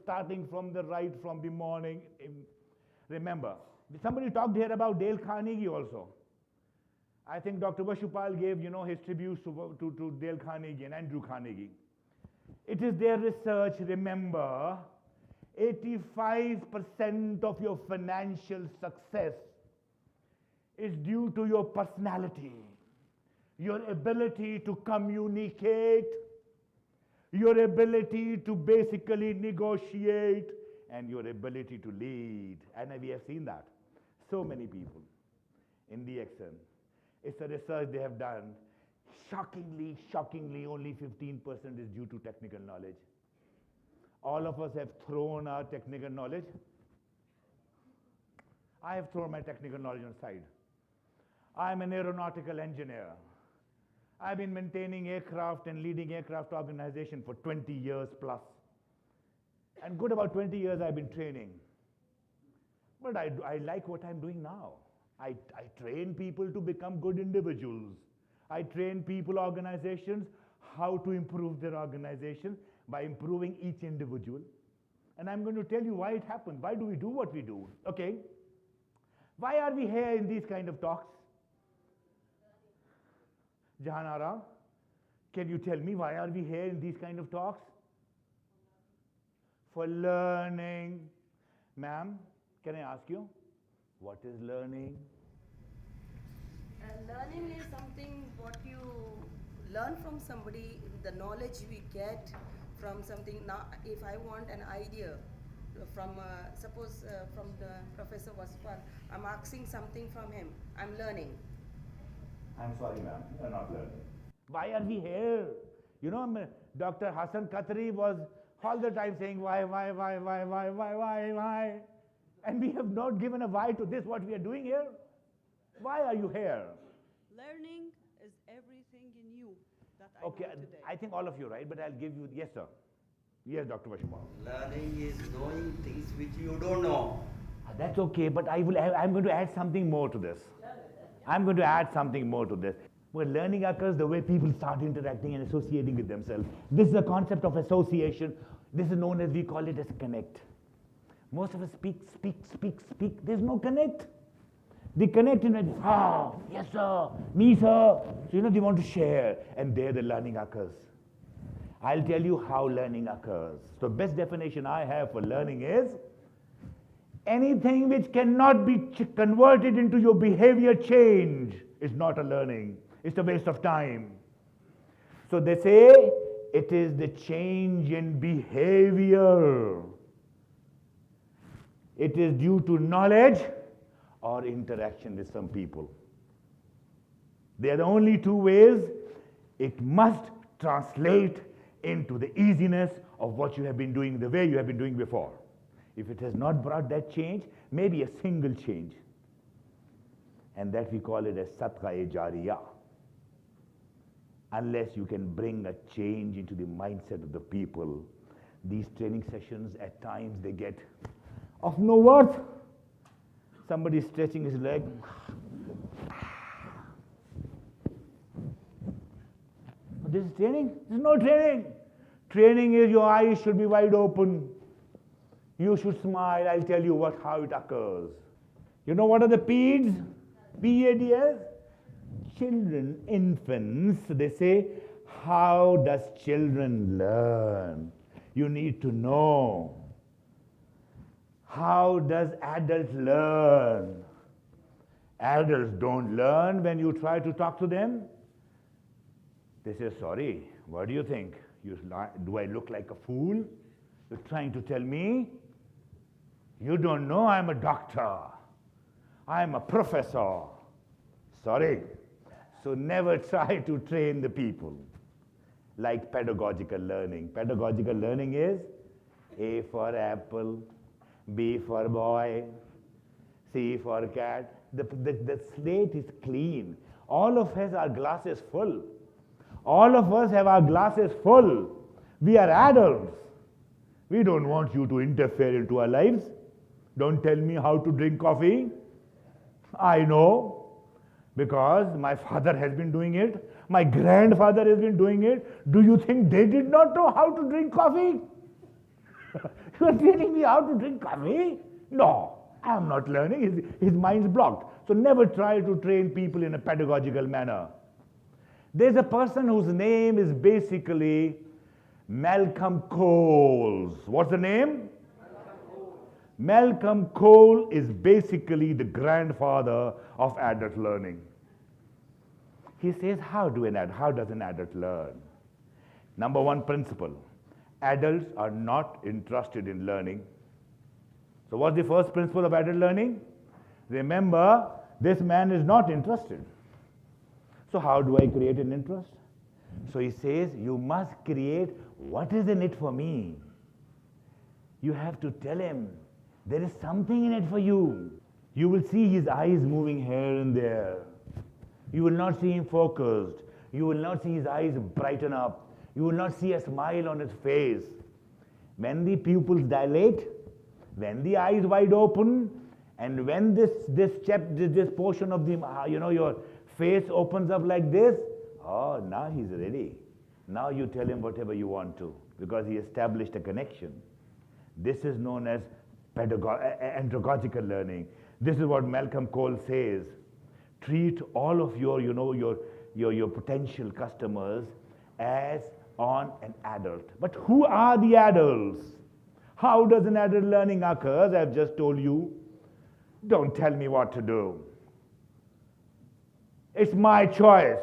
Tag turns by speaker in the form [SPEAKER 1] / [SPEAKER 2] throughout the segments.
[SPEAKER 1] starting from the right from the morning. Remember, somebody talked here about Dale Carnegie also. I think Dr. Vashupal gave, his tributes to Dale Carnegie and Andrew Carnegie. It is their research, remember, 85% of your financial success is due to your personality, your ability to communicate, your ability to basically negotiate, and your ability to lead. And we have seen that. So many people in the XM. It's a research they have done. Shockingly, only 15% is due to technical knowledge. All of us have thrown our technical knowledge. I have thrown my technical knowledge on the side. I'm an aeronautical engineer. I've been maintaining aircraft and leading aircraft organization for 20 years plus. And good about 20 years I've been training. But I like what I'm doing now. I train people to become good individuals. I train people, organizations, how to improve their organization by improving each individual. And I'm going to tell you why it happened. Why do we do what we do? Okay. Why are we here in these kind of talks? Jahanara, can you tell me why are we here in these kind of talks? For learning. Ma'am, can I ask you, what is learning?
[SPEAKER 2] Learning is something what you learn from somebody, the knowledge we get from something. Now, if I want an idea from, suppose from the Professor Vaswal, I'm asking something from him, I'm learning.
[SPEAKER 1] I'm sorry, ma'am, you're not learning. Why are we here? Dr. Hassan Khatri was all the time saying, why? And we have not given a why to this, what we are doing here. Why are you here?
[SPEAKER 3] Learning is everything in you that I know today.
[SPEAKER 1] I think all of you, right? But I'll give you, yes, sir. Yes, Dr. Vashupal.
[SPEAKER 4] Learning is knowing things which you don't know.
[SPEAKER 1] That's okay, but I'm going to add something more to this. I'm going to add something more to this. Where learning occurs the way people start interacting and associating with themselves. This is the concept of association. This is known as, we call it as connect. Most of us speak. There's no connect. They connect in yes sir, me sir. So they want to share, and there the learning occurs. I'll tell you how learning occurs. So best definition I have for learning is, anything which cannot be converted into your behavior change is not a learning. It's a waste of time. So they say it is the change in behavior. It is due to knowledge or interaction with some people. They are the only two ways. It must translate into the easiness of what you have been doing the way you have been doing before. If it has not brought that change, maybe a single change. And that we call it as sadqa-e-jariyah. Unless you can bring a change into the mindset of the people, these training sessions at times they get of no worth. Somebody is stretching his leg. This is training? This is no training. Training is your eyes should be wide open. You should smile. I'll tell you how it occurs. You know what are the PEDs? PEDs? Children, infants, they say, how does children learn? You need to know. How does adults learn? Adults don't learn when you try to talk to them. They say, sorry, what do you think? Do I look like a fool? You're trying to tell me? You don't know I'm a doctor. I'm a professor. Sorry. So never try to train the people. Like pedagogical learning. Pedagogical learning is A for apple, B for boy, C for cat. The slate is clean. All of us are glasses full. All of us have our glasses full. We are adults. We don't want you to interfere into our lives. Don't tell me how to drink coffee. I know. Because my father has been doing it, my grandfather has been doing it. Do you think they did not know how to drink coffee? You are training me how to drink coffee? No, I am not learning. His mind's blocked. So never try to train people in a pedagogical manner. There's a person whose name is basically Malcolm Coles. What's the name? Malcolm Cole is basically the grandfather of adult learning. He says, how does an adult learn? Number one principle, adults are not interested in learning. So what's the first principle of adult learning? Remember, this man is not interested. So how do I create an interest? So he says, you must create what is in it for me. You have to tell him, there is something in it for you. You will see his eyes moving here and there. You will not see him focused. You will not see his eyes brighten up. You will not see a smile on his face. When the pupils dilate, when the eyes wide open, and when this portion of the, your face opens up like this, oh, now he's ready. Now you tell him whatever you want to, because he established a connection. This is known as andragogical learning. This is what Malcolm Cole says. Treat all of your potential customers as on an adult. But who are the adults? How does an adult learning occur? I've just told you. Don't tell me what to do. It's my choice.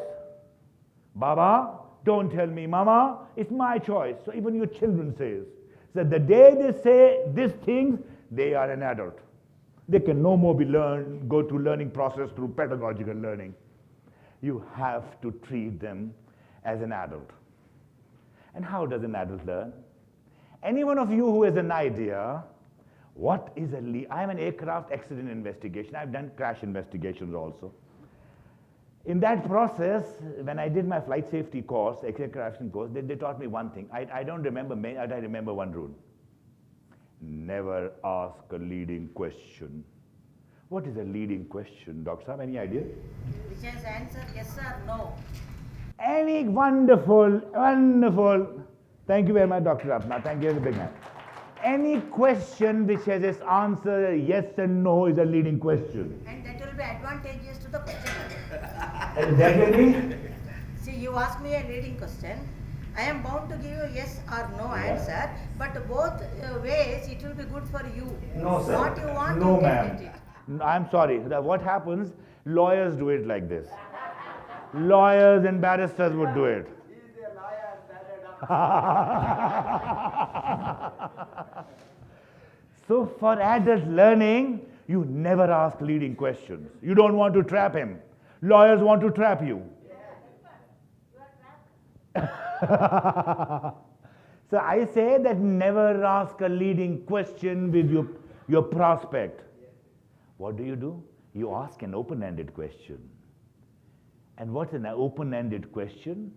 [SPEAKER 1] Baba, don't tell me, Mama, it's my choice. So even your children says that the day they say these things, they are an adult. They can no more go to learning process through pedagogical learning. You have to treat them as an adult. And how does an adult learn? Any one of you who has an idea, what is I'm an aircraft accident investigation. I've done crash investigations also. In that process, when I did my flight safety course, aircraft course, they taught me one thing. I don't remember many, I remember one rule. Never ask a leading question. What is a leading question, Dr. Saab? Any idea?
[SPEAKER 2] Which has answer yes or no.
[SPEAKER 1] Any wonderful. Thank you very much, Dr. Apna. Thank you, as a big man. Any question which has its answer yes and no is a leading question.
[SPEAKER 2] And that will be advantageous to the questioner.
[SPEAKER 1] And that will be?
[SPEAKER 2] See, you ask me a leading question. I am bound to give you yes or no answer, but both ways it will be good for you.
[SPEAKER 1] No, sir.
[SPEAKER 2] What you want,
[SPEAKER 1] no,
[SPEAKER 2] you
[SPEAKER 1] ma'am.
[SPEAKER 2] get it.
[SPEAKER 1] I'm sorry. What happens? Lawyers do it like this. Lawyers and barristers would do it.
[SPEAKER 4] He's a lawyer,
[SPEAKER 1] So for adult learning, you never ask leading questions. You don't want to trap him. Lawyers want to trap you. So I say that never ask a leading question with your prospect. What do? You ask an open-ended question. And what's an open-ended question?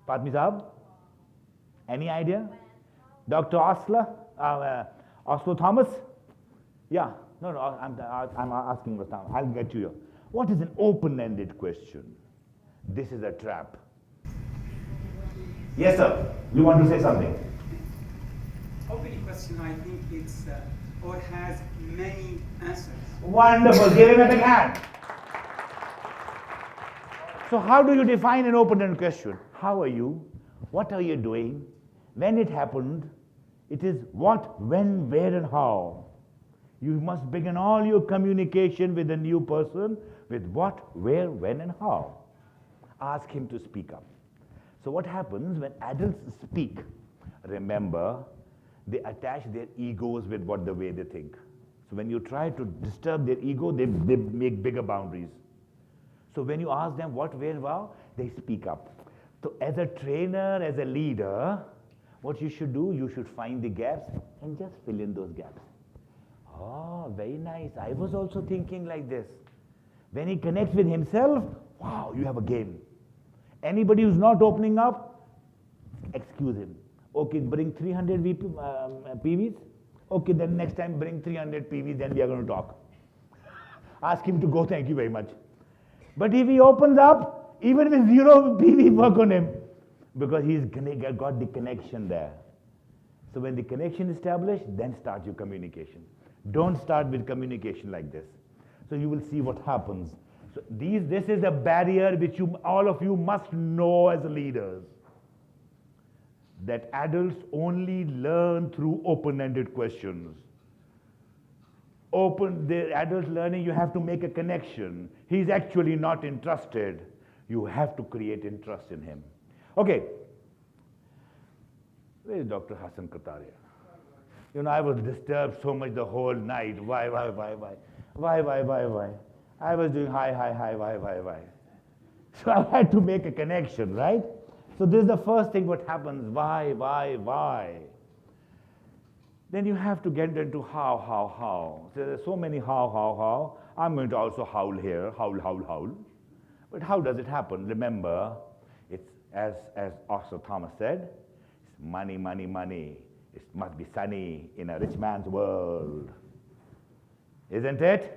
[SPEAKER 1] Padmi Saab? Any idea? Dr. Osler? Oslo Thomas? Yeah. No, I'm asking Oslo. I'll get to you. What is an open-ended question? This is a trap. Yes, sir. You want to say something?
[SPEAKER 5] Opening question, I think it's or has many answers.
[SPEAKER 1] Wonderful. Give him a big hand. So how do you define an open-ended question? How are you? What are you doing? When it happened? It is what, when, where, and how. You must begin all your communication with a new person with what, where, when, and how. Ask him to speak up. So what happens when adults speak? Remember, they attach their egos with the way they think. So when you try to disturb their ego, they make bigger boundaries. So when you ask them what, where, how, they speak up. So as a trainer, as a leader, what you should do, you should find the gaps and just fill in those gaps. Oh, very nice. I was also thinking like this. When he connects with himself, wow, you have a game. Anybody who's not opening up, excuse him. Okay, bring 300 PVs. Okay, then next time bring 300 PVs, then we are going to talk. Ask him to go, thank you very much. But if he opens up, even with 0 PV, work on him. Because he's got the connection there. So when the connection is established, then start your communication. Don't start with communication like this. So you will see what happens. So this is a barrier which all of you must know as leaders. That adults only learn through open-ended questions. The adult learning, you have to make a connection. He's actually not interested. You have to create interest in him. Okay. Where is Dr. Hassan Kataria? You know, I was disturbed so much the whole night. Why? I was doing why. So I had to make a connection, right? So this is the first thing what happens, why? Then you have to get into how. So there's so many how. I'm going to also howl here, howl. But how does it happen? Remember, it's as Oscar Thomas said, it's money. It must be sunny in a rich man's world. Isn't it?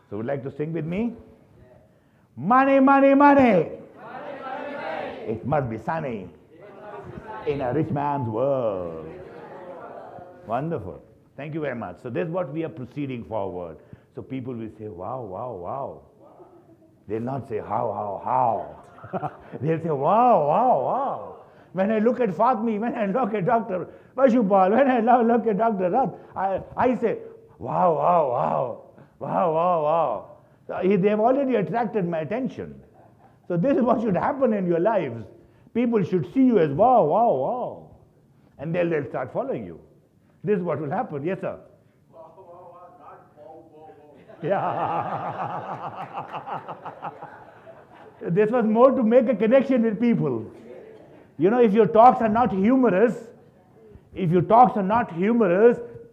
[SPEAKER 1] So would you like to sing with me? Money. It must be sunny in a rich man's world. Wonderful. Thank you very much. So this is what we are proceeding forward. So people will say, wow. They'll not say how. They'll say, wow. When I look at Fatmi, when I look at Dr. Vashupal, when I look at Dr. Rath, I say, wow. So they've already attracted my attention. So this is what should happen in your lives. People should see you as wow. And they'll start following you. This is what will happen. Yes, sir?
[SPEAKER 6] Wow, not wow.
[SPEAKER 1] Yeah. This was more to make a connection with people. You know, if your talks are not humorous,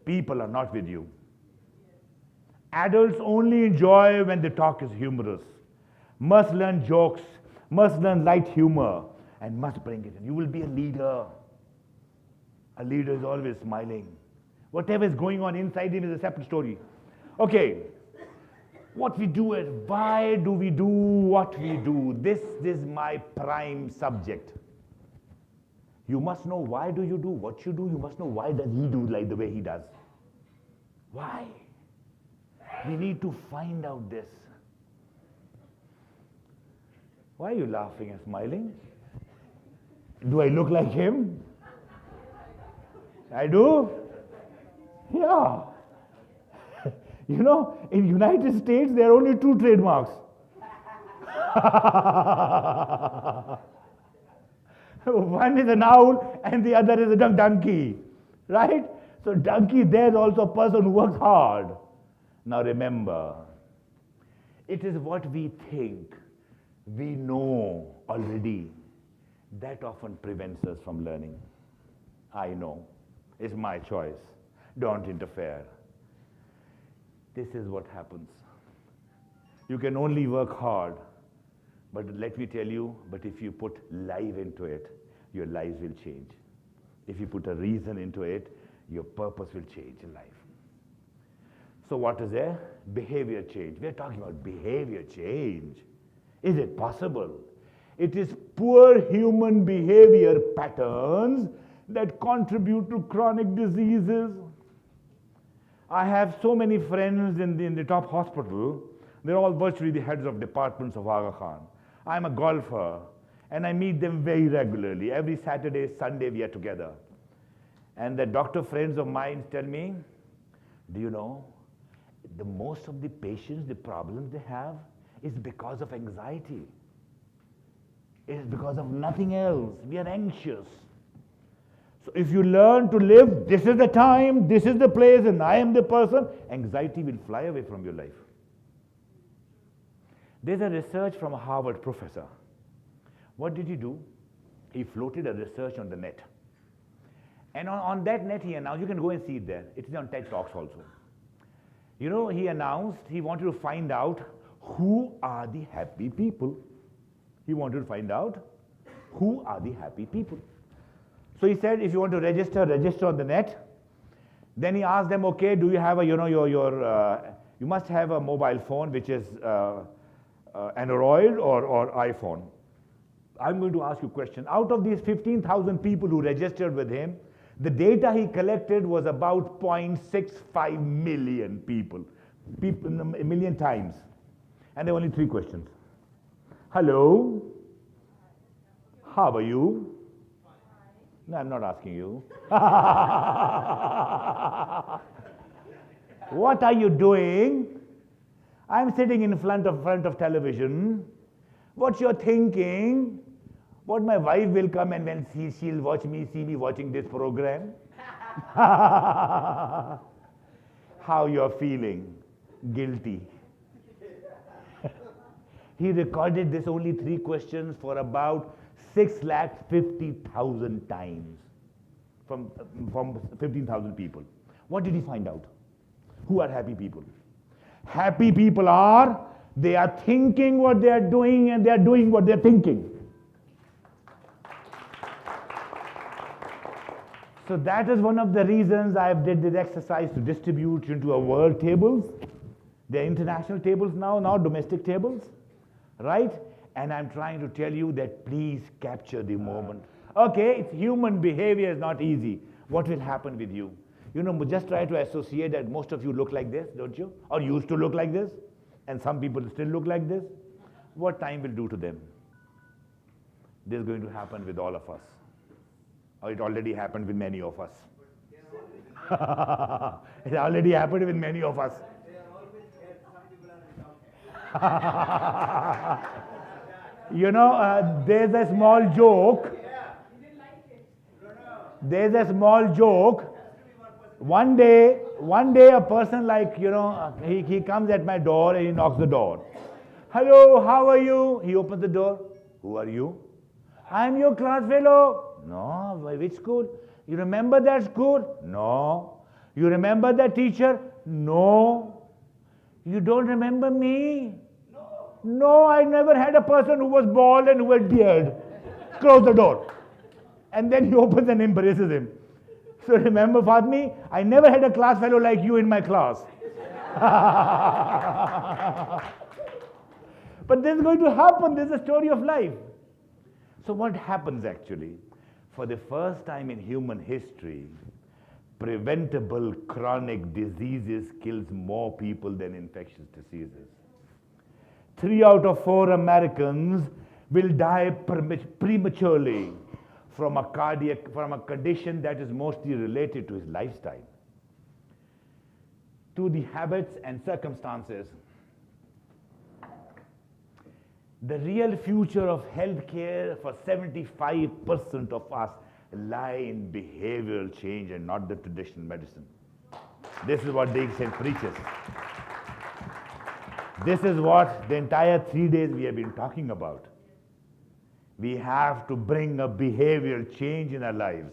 [SPEAKER 1] people are not with you. Adults only enjoy when the talk is humorous. Must learn jokes, must learn light humor, and must bring it in. You will be a leader. A leader is always smiling. Whatever is going on inside him is a separate story. Okay. What we do is, why do we do what we do? This is my prime subject. You must know why do you do what you do. You must know why does he do like the way he does. Why? We need to find out this. Why are you laughing and smiling? Do I look like him? I do? Yeah. You know, in United States, there are only 2 trademarks. One is an owl and the other is a donkey, right? So donkey, there's also a person who works hard. Now remember, it is what we think, we know already, that often prevents us from learning. I know. It's my choice. Don't interfere. This is what happens. You can only work hard, but let me tell you, but if you put life into it, your lives will change. If you put a reason into it, your purpose will change in life. So what is there? Behavior change. We're talking about behavior change. Is it possible? It is poor human behavior patterns that contribute to chronic diseases. I have so many friends in the top hospital. They're all virtually the heads of departments of Aga Khan. I'm a golfer, and I meet them very regularly. Every Saturday, Sunday, we are together. And the doctor friends of mine tell me, do you know, the most of the patients, the problems they have is because of anxiety. It is because of nothing else. We are anxious. So if you learn to live, this is the time, this is the place, and I am the person, anxiety will fly away from your life. There's a research from a Harvard professor. What did he do? He floated a research on the net. And on that net he announced, you can go and see it there. It is on TED Talks also. You know, he announced he wanted to find out who are the happy people. He wanted to find out who are the happy people. So he said, if you want to register on the net. Then he asked them, okay, do you have a, you must have a mobile phone which is Android or iPhone. I'm going to ask you a question. Out of these 15,000 people who registered with him, The data he collected was about 0.65 million people, a million times. And there were only 3 questions. Hello? How are you? No, I'm not asking you. What are you doing? I'm sitting in front of television. What you're thinking? What my wife will come and when she'll watch me, see me watching this program? How you're feeling? Guilty. He recorded this only 3 questions for about 650,000 times from 15,000 people. What did he find out? Who are happy people? Happy people are, they are thinking what they are doing and they are doing what they are thinking. So that is one of the reasons I did this exercise to distribute into our world tables. They're international tables now domestic tables, right? And I'm trying to tell you that please capture the moment. Okay, it's human behavior is not easy. What will happen with you? You know, just try to associate that most of you look like this, don't you? Or used to look like this. And some people still look like this. What time will do to them? This is going to happen with all of us. Or it already happened with many of us. It already happened with many of us. You know, there's a small joke. There's a small joke. One day a person like, you know, he comes at my door and he knocks the door. Hello, how are you? He opens the door. Who are you? I'm your class fellow. No, which school? You remember that school? No. You remember that teacher? No. You don't remember me? No, I never had a person who was bald and who had beard. Close the door. And then he opens and embraces him. So remember, Fatmi, I never had a class fellow like you in my class. But this is going to happen. This is a story of life. So what happens actually? For the first time in human history, preventable chronic diseases kills more people than infectious diseases. 3 out of 4 Americans will die prematurely from a condition that is mostly related to his lifestyle, to the habits and circumstances. The real future of healthcare for 75% of us lie in behavioral change and not the traditional medicine. This is what Dave said preaches. This is what the entire 3 days we have been talking about. We have to bring a behavioral change in our lives.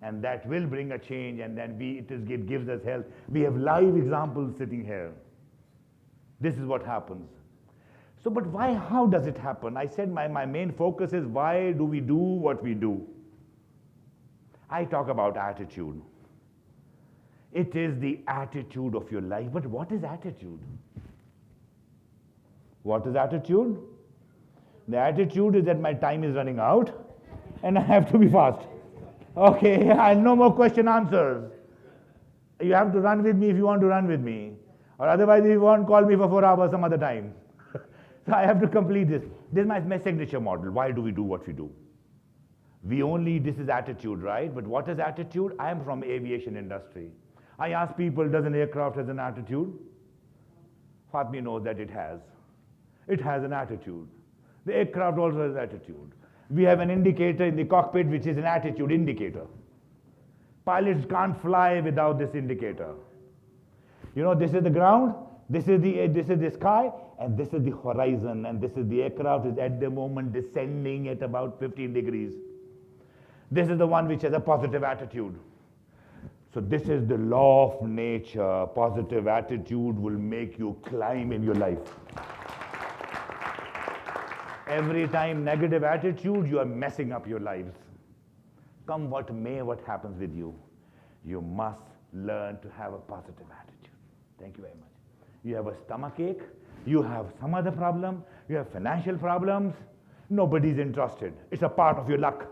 [SPEAKER 1] And that will bring a change, and then it gives us health. We have live examples sitting here. This is what happens. So, but why, how does it happen? I said my main focus is why do we do what we do? I talk about attitude. It is the attitude of your life. But what is attitude? What is attitude? The attitude is that my time is running out and I have to be fast. Okay, no more question answers. You have to run with me if you want to run with me. Or otherwise, if you want, call me for 4 hours some other time. So I have to complete this. This is my signature model. Why do we do what we do? This is attitude, right? But what is attitude? I am from aviation industry. I ask people, does an aircraft have an attitude? Fatmi knows that it has. It has an attitude. The aircraft also has attitude. We have an indicator in the cockpit which is an attitude indicator. Pilots can't fly without this indicator. You know, this is the ground, this is the sky, and this is the horizon, and this is the aircraft is at the moment descending at about 15 degrees. This is the one which has a positive attitude. So this is the law of nature. Positive attitude will make you climb in your life. Every time negative attitude, you are messing up your lives. Come what may, what happens with you, you must learn to have a positive attitude. Thank you very much. You have a stomach ache, you have some other problem, you have financial problems, nobody's interested. It's a part of your luck.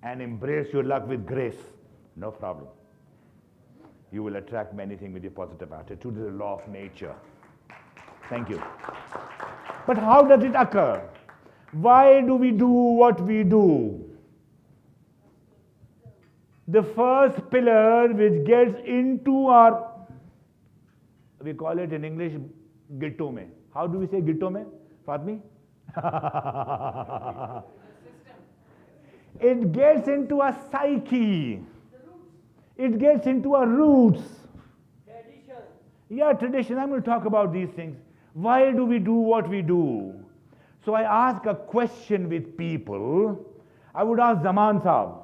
[SPEAKER 1] and embrace your luck with grace, no problem. You will attract many things with your positive attitude. It is a law of nature. Thank you. But how does it occur? Why do we do what we do? The first pillar which gets into our, we call it in English, gitto mein. How do we say gitto mein, Fatmi? It gets into our psyche. It gets into our roots.
[SPEAKER 6] Tradition.
[SPEAKER 1] Yeah, tradition. I'm going to talk about these things. Why do we do what we do? So I ask a question with people. I would ask Zaman Saab.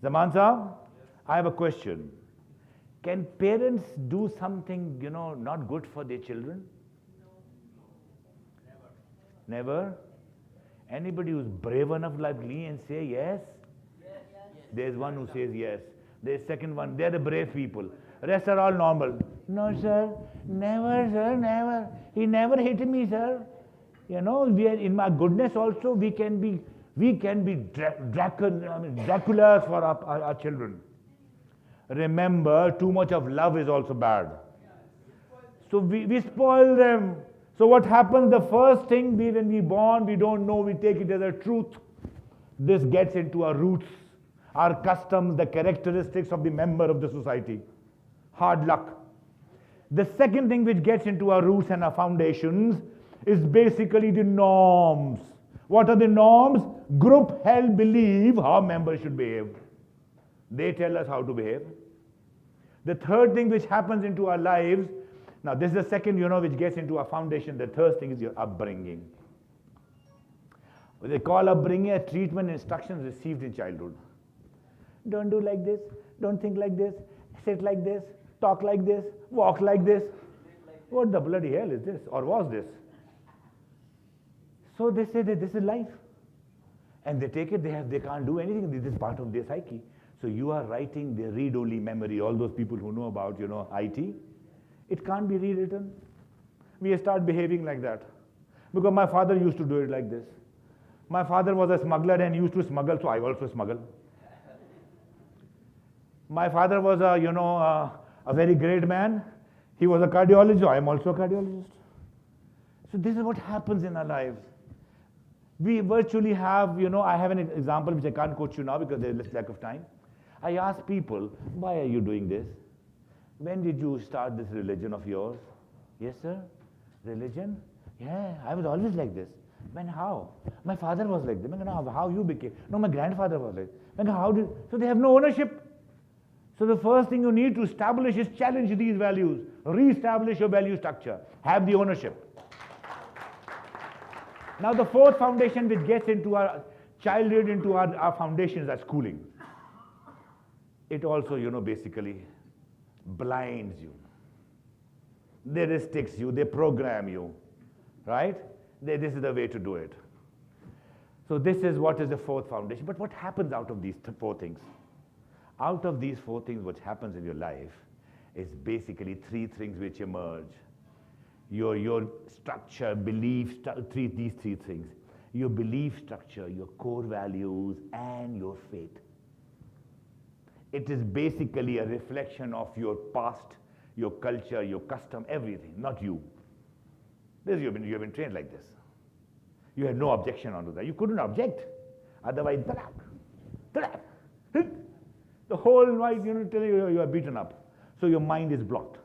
[SPEAKER 1] Zaman Saab, I have a question. Can parents do something, not good for their children? Never. Anybody who's brave enough like me and say yes? There's one who says yes. There's second one. They're the brave people. Rest are all normal. No, sir. Never, sir. Never. He never hit me, sir. We are in my goodness also. We can be Draculas for our children. Remember, too much of love is also bad. So we spoil them. So what happens? The first thing when we born, we don't know. We take it as a truth. This gets into our roots, our customs, the characteristics of the member of the society. Hard luck. The second thing which gets into our roots and our foundations is basically the norms. What are the norms? Group held belief how members should behave. They tell us how to behave. The third thing which happens into our lives, now this is the second, which gets into our foundation. The third thing is your upbringing. They call upbringing a treatment instructions received in childhood. Don't do like this, don't think like this, sit like this, talk like this, walk like this. What the bloody hell is this, or was this? So they say that this is life. And they take it, they can't do anything, this is part of their psyche. So you are writing the read-only memory, all those people who know about, IT. It can't be rewritten. We start behaving like that. Because my father used to do it like this. My father was a smuggler and used to smuggle, so I also smuggle. My father was a very great man. He was a cardiologist, so I am also a cardiologist. So this is what happens in our lives. We virtually have, I have an example which I can't quote you now because there's less lack of time. I ask people, why are you doing this? When did you start this religion of yours? Yes, sir. Religion? Yeah, I was always like this. When, how? My father was like this. How you became? No, my grandfather was like this. How did? So they have no ownership. So the first thing you need to establish is challenge these values. Re-establish your value structure. Have the ownership. Now the fourth foundation which gets into our childhood, into our foundations are schooling. It also, basically blinds you. They restricts you, they program you, right? This is the way to do it. So this is what is the fourth foundation. But what happens out of these four things? Out of these four things, what happens in your life is basically three things which emerge. Your structure, belief, these three things. Your belief structure, your core values, and your faith. It is basically a reflection of your past, your culture, your custom, everything, not you. You have been trained like this. You had no objection onto that. You couldn't object. Otherwise, the whole night, you are beaten up. So your mind is blocked.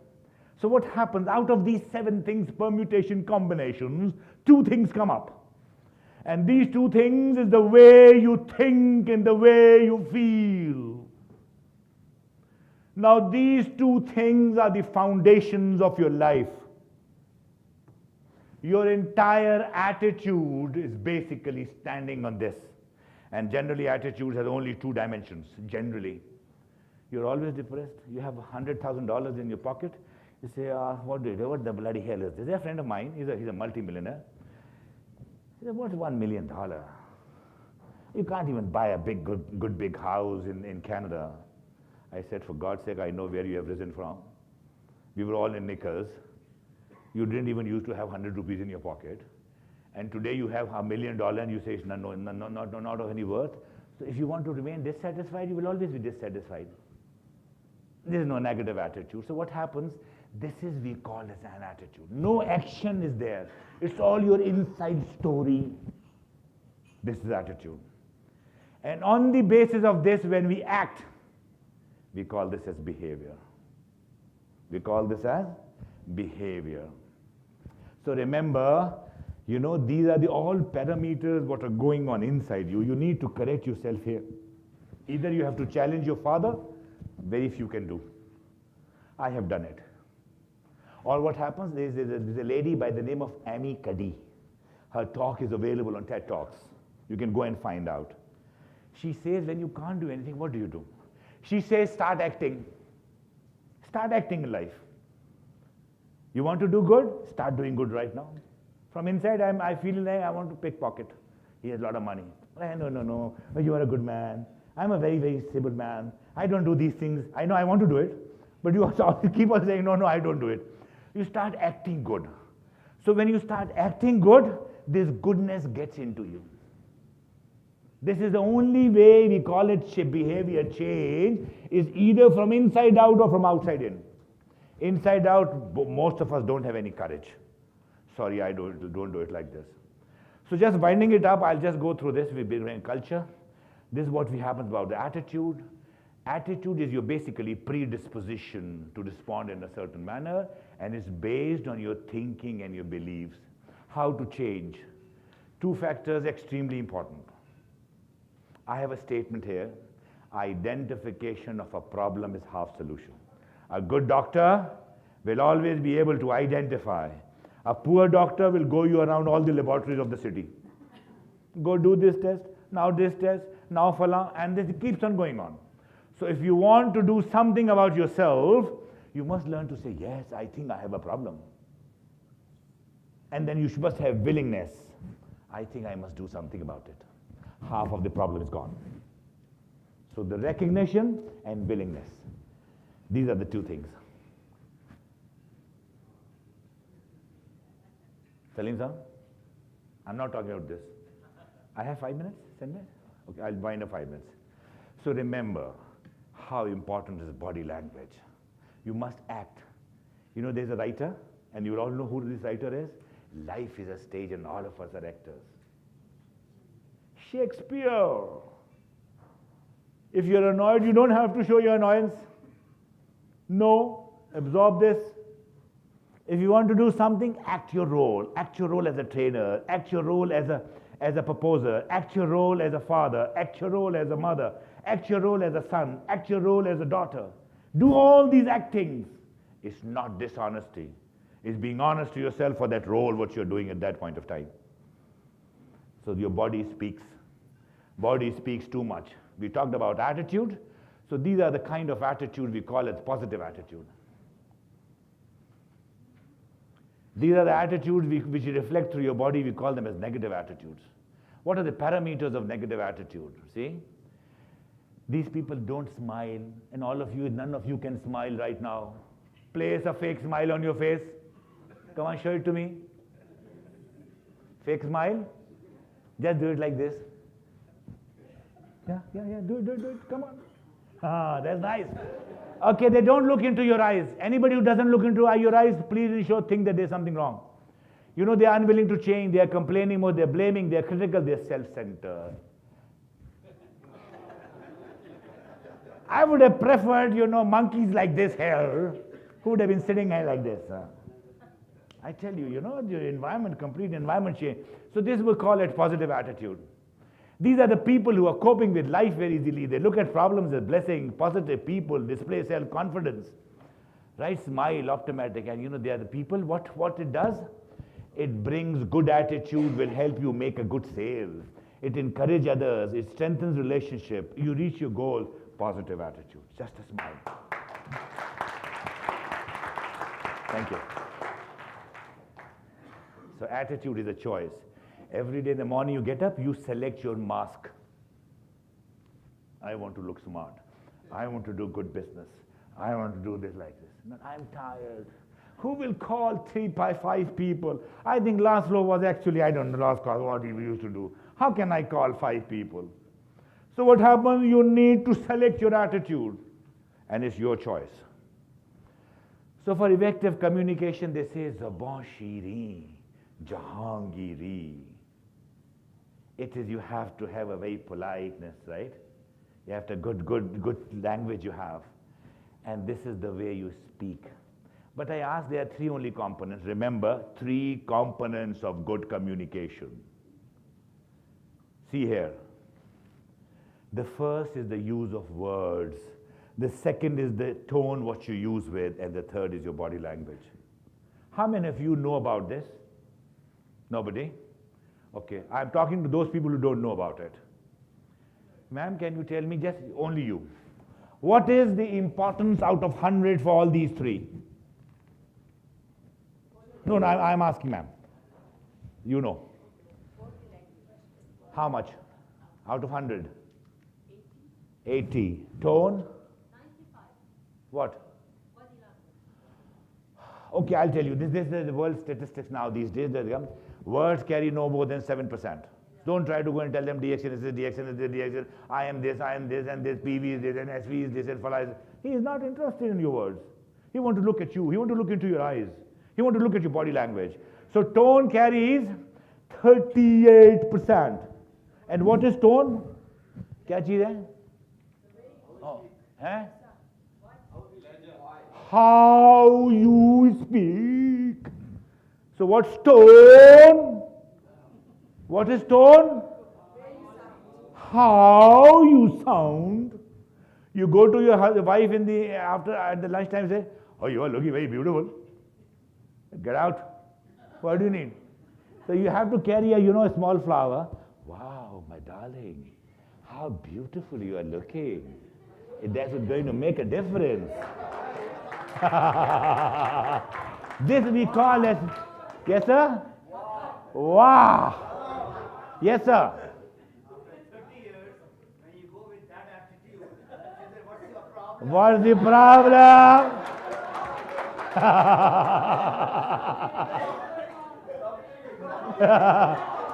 [SPEAKER 1] So what happens? Out of these 7 things, permutation combinations, 2 things come up. And these 2 things is the way you think and the way you feel. Now these 2 things are the foundations of your life. Your entire attitude is basically standing on this. And generally attitude has only 2 dimensions, generally. You're always depressed. You have $100,000 in your pocket. You say, what the bloody hell is this? There's a friend of mine, he's a multi-millionaire. He said, what's $1 million? You can't even buy a good big house in Canada. I said, for God's sake, I know where you have risen from. We were all in knickers. You didn't even used to have 100 rupees in your pocket. And today you have $1 million and you say, no, not of any worth. So if you want to remain dissatisfied, you will always be dissatisfied. There is no negative attitude. So what happens? This is we call as an attitude. No action is there. It's all your inside story. This is attitude. And on the basis of this, when we act, we call this as behavior. We call this as behavior. So remember, you know, these are the all parameters what are going on inside you. You need to correct yourself here. Either you have to challenge your father, very few can do. I have done it. Or what happens, there's a lady by the name of Amy Cuddy. Her talk is available on TED Talks. You can go and find out. She says, when you can't do anything, what do? She says, start acting. Start acting in life. You want to do good? Start doing good right now. From inside, I feel like I want to pickpocket. He has a lot of money. No. You are a good man. I'm a very, very simple man. I don't do these things. I know I want to do it. But you also keep on saying, no, I don't do it. You start acting good. So when you start acting good, this goodness gets into you. This is the only way we call it behavior change, is either from inside out or from outside in. Inside out, most of us don't have any courage. Sorry, I don't do it like this. So just winding it up, I'll just go through this. We bring culture. This is what we happens about the attitude. Attitude is your basically predisposition to respond in a certain manner, and it's based on your thinking and your beliefs. How to change? Two factors extremely important. I have a statement here. Identification of a problem is half solution. A good doctor will always be able to identify. A poor doctor will go you around all the laboratories of the city. Go do this test, now phala, and this keeps on going on. So if you want to do something about yourself, you must learn to say, yes, I think I have a problem. And then you must have willingness. I think I must do something about it. Half of the problem is gone. So the recognition and willingness. These are the two things. Salim sir, I'm not talking about this. I have 5 minutes? 10 minutes? Okay, I'll wind up 5 minutes. So remember how important is body language. You must act. You know, there's a writer, and you all know who this writer is. Life is a stage, and all of us are actors. Shakespeare. If you're annoyed, you don't have to show your annoyance. No, absorb this. If you want to do something, act your role. Act your role as a trainer. Act your role as a proposer. Act your role as a father. Act your role as a mother. Act your role as a son. Act your role as a daughter. Do all these actings. It's not dishonesty. It's being honest to yourself for that role, what you're doing at that point of time. So your body speaks. Body speaks too much. We talked about attitude. So these are the kind of attitude we call as positive attitude. These are the attitudes which reflect through your body. We call them as negative attitudes. What are the parameters of negative attitude? See? These people don't smile, and all of you, none of you can smile right now. Place a fake smile on your face. Come on, show it to me. Fake smile. Just do it like this. Yeah, do it, come on. Ah, that's nice. Okay, they don't look into your eyes. Anybody who doesn't look into your eyes, please think that there's something wrong. You know, they are unwilling to change, they are complaining more, they're blaming, they're critical, they're self-centered. I would have preferred, monkeys like this here, who would have been sitting here like this. I tell you, the environment, complete environment change. So this we call it positive attitude. These are the people who are coping with life very easily. They look at problems as blessing. Positive people display self-confidence. Right? Smile, optimistic. And they are the people, what it does? It brings good attitude, will help you make a good sale. It encourages others. It strengthens relationship. You reach your goal. Positive attitude. Just a smile. Thank you. So attitude is a choice. Every day in the morning you get up, you select your mask. I want to look smart. I want to do good business. I want to do this like this. No, I'm tired. Who will call 3 by 5 people? I think last floor was actually, I don't know, last call, what we used to do. How can I call 5 people? So what happens? You need to select your attitude, and it's your choice. So for effective communication, they say Zaban Shiri, Jahangiri. It is you have to have a very politeness, right? You have to good language you have. And this is the way you speak. But I asked, there are three only components. Remember, three components of good communication. See here. The first is the use of words. The second is the tone what you use with, and the third is your body language. How many of you know about this? Nobody? Okay, I'm talking to those people who don't know about it. Ma'am, can you tell me, just only you, what is the importance out of 100 for all these three? No, I'm asking, ma'am. You know. How much? Out of 100? 80. Tone?
[SPEAKER 7] 95.
[SPEAKER 1] What?
[SPEAKER 7] Body language.
[SPEAKER 1] Okay, I'll tell you. This is the world statistics now these days. Words carry no more than 7%. Don't try to go and tell them DXN is this, DXN is this, DXN, I am this, and this, PV is this, and SV is this, and Phala is this. He is not interested in your words. He wants to look at you. He wants to look into your eyes. He wants to look at your body language. So tone carries 38%. And what is tone? क्या चीज़ है? Oh, हैं? How you speak. So what's tone? What is tone? How you sound. You go to your wife at the lunchtime and say, oh, you are looking very beautiful. Get out. What do you need? So you have to carry a small flower. Wow, my darling, how beautiful you are looking. That's going to make a difference. This we call as, yes sir? Wow. Yes sir.
[SPEAKER 6] After 30 years, when you go with that attitude, they say, what's your problem?
[SPEAKER 1] What's the problem?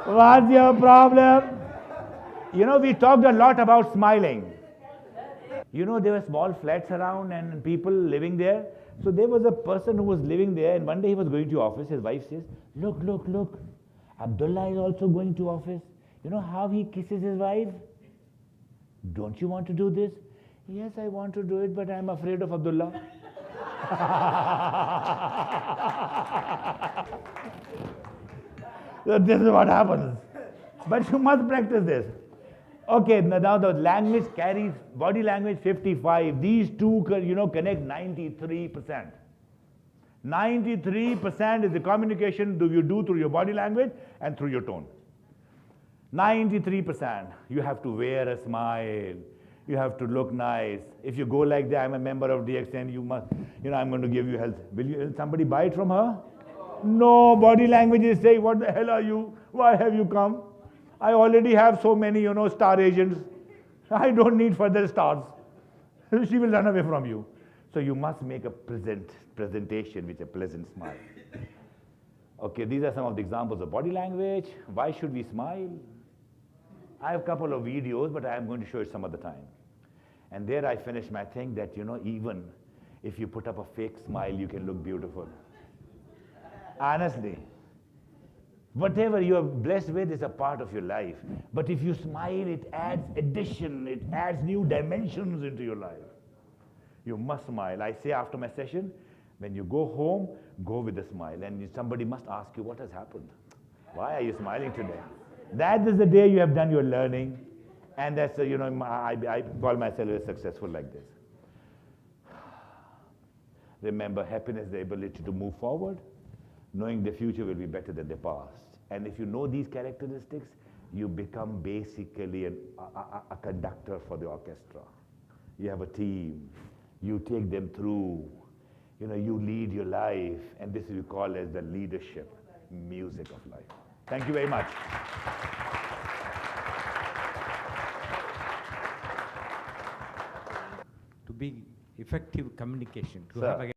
[SPEAKER 1] What's your problem? We talked a lot about smiling. There were small flats around and people living there. So there was a person who was living there, and one day he was going to office. His wife says, look, Abdullah is also going to office. You know how he kisses his wife? Don't you want to do this? Yes, I want to do it, but I'm afraid of Abdullah. So this is what happens. But you must practice this. Okay, now the language carries, body language 55. These two, connect 93%. 93% is the communication you do through your body language and through your tone. 93%. You have to wear a smile. You have to look nice. If you go like that, I'm a member of DXN, you must, I'm going to give you health. Will somebody buy it from her? No, body language is saying, what the hell are you? Why have you come? I already have so many, star agents. I don't need further stars. She will run away from you. So you must make a presentation with a pleasant smile. Okay, these are some of the examples of body language. Why should we smile? I have a couple of videos, but I am going to show it some other time. And there I finish my thing that, even if you put up a fake smile, you can look beautiful. Honestly. Whatever you are blessed with is a part of your life. But if you smile, it adds addition, it adds new dimensions into your life. You must smile. I say after my session, when you go home, go with a smile. And somebody must ask you, what has happened? Why are you smiling today? That is the day you have done your learning. And that's, I call myself as successful like this. Remember, happiness is the ability to move forward, knowing the future will be better than the past. And if you know these characteristics, you become basically a conductor for the orchestra. You have a team. You take them through. You lead your life. And this we call as the leadership music of life. Thank you very much.
[SPEAKER 8] To be effective communication, to
[SPEAKER 1] Sir.
[SPEAKER 8] have a